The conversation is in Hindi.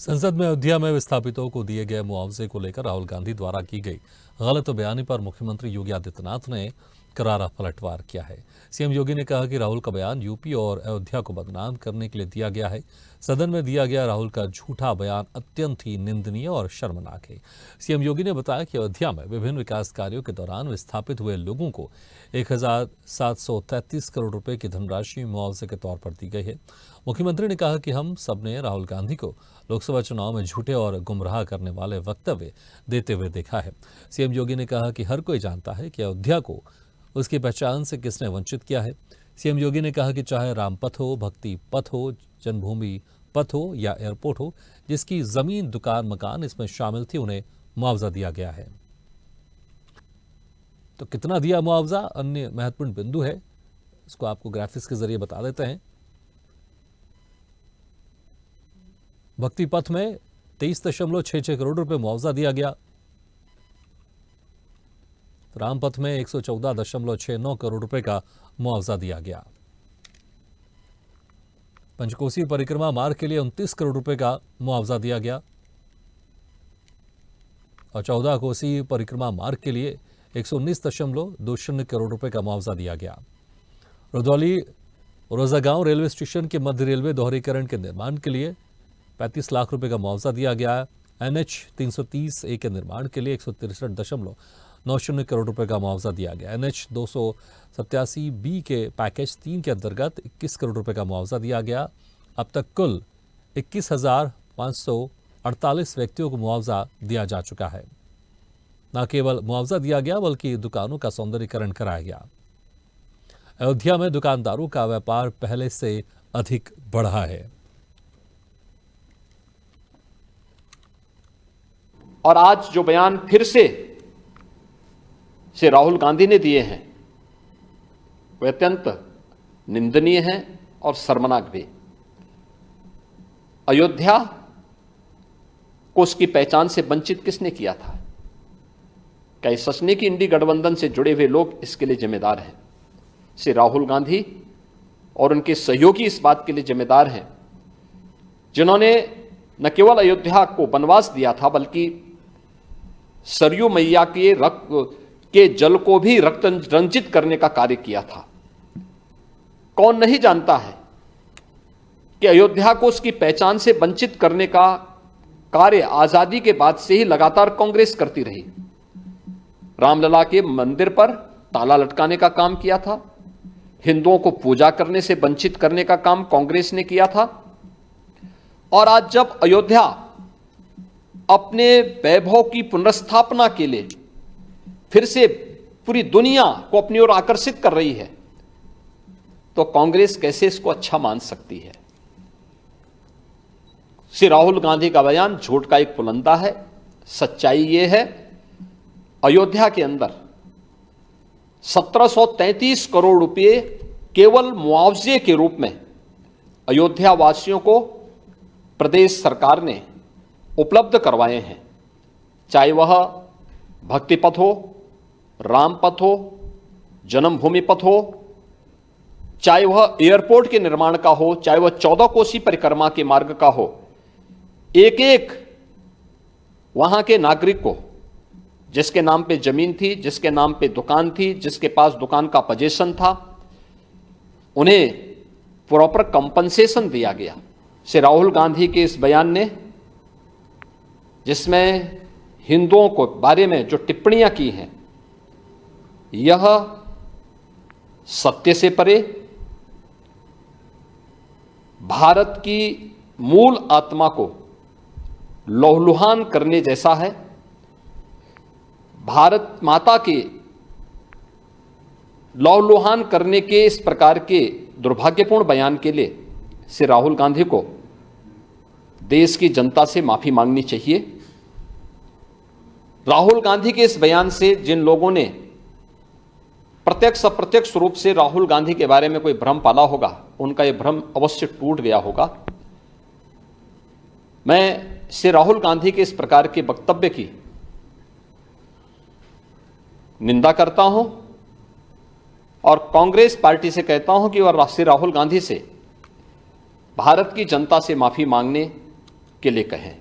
संसद में अयोध्या में विस्थापितों को दिए गए मुआवजे को लेकर राहुल गांधी द्वारा की गई गलत बयानी पर मुख्यमंत्री योगी आदित्यनाथ ने करारा पलटवार किया है। सीएम योगी ने कहा कि राहुल का बयान यूपी और अयोध्या को बदनाम करने के लिए दिया गया है। सदन में दिया गया राहुल का झूठा बयान अत्यंत ही निंदनीय और शर्मनाक है। सीएम योगी ने बताया कि अयोध्या में विभिन्न विकास कार्यों के दौरान विस्थापित हुए लोगों को 1,733 करोड़ रुपए की धनराशि मुआवजे के तौर पर दी गई है। मुख्यमंत्री ने कहा कि हम सबने राहुल गांधी को लोकसभा चुनाव में झूठे और गुमराह करने वाले वक्तव्य देते हुए देखा है। सीएम योगी ने कहा कि हर कोई जानता है कि अयोध्या को उसकी पहचान से किसने वंचित किया है। सीएम योगी ने कहा कि चाहे राम पथ हो, भक्ति पथ हो, जन्मभूमि पथ हो या एयरपोर्ट हो, जिसकी जमीन, दुकान, मकान इसमें शामिल थी, उन्हें मुआवजा दिया गया है। तो कितना दिया मुआवजा, अन्य महत्वपूर्ण बिंदु है, इसको आपको ग्राफिक्स के जरिए बता देते हैं। भक्ति पथ में 23.66 करोड़ रुपए मुआवजा दिया गया। राम पथ में 114.69 करोड़ रुपए का मुआवजा दिया गया। पंचकोसी परिक्रमा मार्ग के लिए 29 करोड़ रुपए का मुआवजा दिया गया और 14 कोसी परिक्रमा मार्ग के लिए 119.20 करोड़ रुपए का मुआवजा दिया गया। रुधौली रोजागांव रेलवे स्टेशन के मध्य रेलवे दोहरीकरण के निर्माण के लिए 35 लाख रुपए का मुआवजा दिया गया। NH 330A के निर्माण के लिए 163.90 करोड़ रुपए का मुआवजा दिया गया। NH 287B के पैकेज 3 के अंतर्गत 21 करोड़ रुपए का मुआवजा दिया गया। अब तक कुल 21,548 व्यक्तियों को मुआवजा दिया जा चुका है। न केवल मुआवजा दिया गया बल्कि दुकानों का सौंदर्यीकरण कराया गया। अयोध्या में दुकानदारों का व्यापार पहले से अधिक बढ़ा है। और आज जो बयान फिर से राहुल गांधी ने दिए हैं वे अत्यंत निंदनीय हैं और शर्मनाक भी। अयोध्या को उसकी पहचान से वंचित किसने किया था? क्या इस सचने की इंडी गठबंधन से जुड़े हुए लोग इसके लिए जिम्मेदार हैं? श्री राहुल गांधी और उनके सहयोगी इस बात के लिए जिम्मेदार हैं जिन्होंने न केवल अयोध्या को वनवास दिया था बल्कि सरयू मैया के जल को भी रक्त रंजित करने का कार्य किया था। कौन नहीं जानता है कि अयोध्या को उसकी पहचान से वंचित करने का कार्य आजादी के बाद से ही लगातार कांग्रेस करती रही। रामलला के मंदिर पर ताला लटकाने का काम किया था, हिंदुओं को पूजा करने से वंचित करने का काम कांग्रेस ने किया था। और आज जब अयोध्या अपने वैभव की पुनर्स्थापना के लिए फिर से पूरी दुनिया को अपनी ओर आकर्षित कर रही है तो कांग्रेस कैसे इसको अच्छा मान सकती है? श्री राहुल गांधी का बयान झूठ का एक पुलंदा है। सच्चाई यह है, अयोध्या के अंदर 1733 करोड़ रुपए केवल मुआवजे के रूप में अयोध्या वासियों को प्रदेश सरकार ने उपलब्ध करवाए हैं। चाहे वह भक्ति पथ हो, राम पथ हो, जन्मभूमि पथ हो, चाहे वह एयरपोर्ट के निर्माण का हो, चाहे वह 14 कोसी परिक्रमा के मार्ग का हो, एक एक वहां के नागरिक को जिसके नाम पे जमीन थी, जिसके नाम पे दुकान थी, जिसके पास दुकान का पोजीशन था, उन्हें प्रॉपर कंपनसेशन दिया गया। श्री राहुल गांधी के इस बयान ने, जिसमें हिंदुओं को बारे में जो टिप्पणियां की हैं, यह सत्य से परे भारत की मूल आत्मा को लहूलुहान करने जैसा है। भारत माता के लहूलुहान करने के इस प्रकार के दुर्भाग्यपूर्ण बयान के लिए श्री राहुल गांधी को देश की जनता से माफी मांगनी चाहिए। राहुल गांधी के इस बयान से जिन लोगों ने प्रत्यक्ष अप्रत्यक्ष रूप से राहुल गांधी के बारे में कोई भ्रम पाला होगा, उनका यह भ्रम अवश्य टूट गया होगा। मैं श्री राहुल गांधी के इस प्रकार के वक्तव्य की निंदा करता हूं और कांग्रेस पार्टी से कहता हूं कि वह श्री राहुल गांधी से भारत की जनता से माफी मांगने के लिए कहें।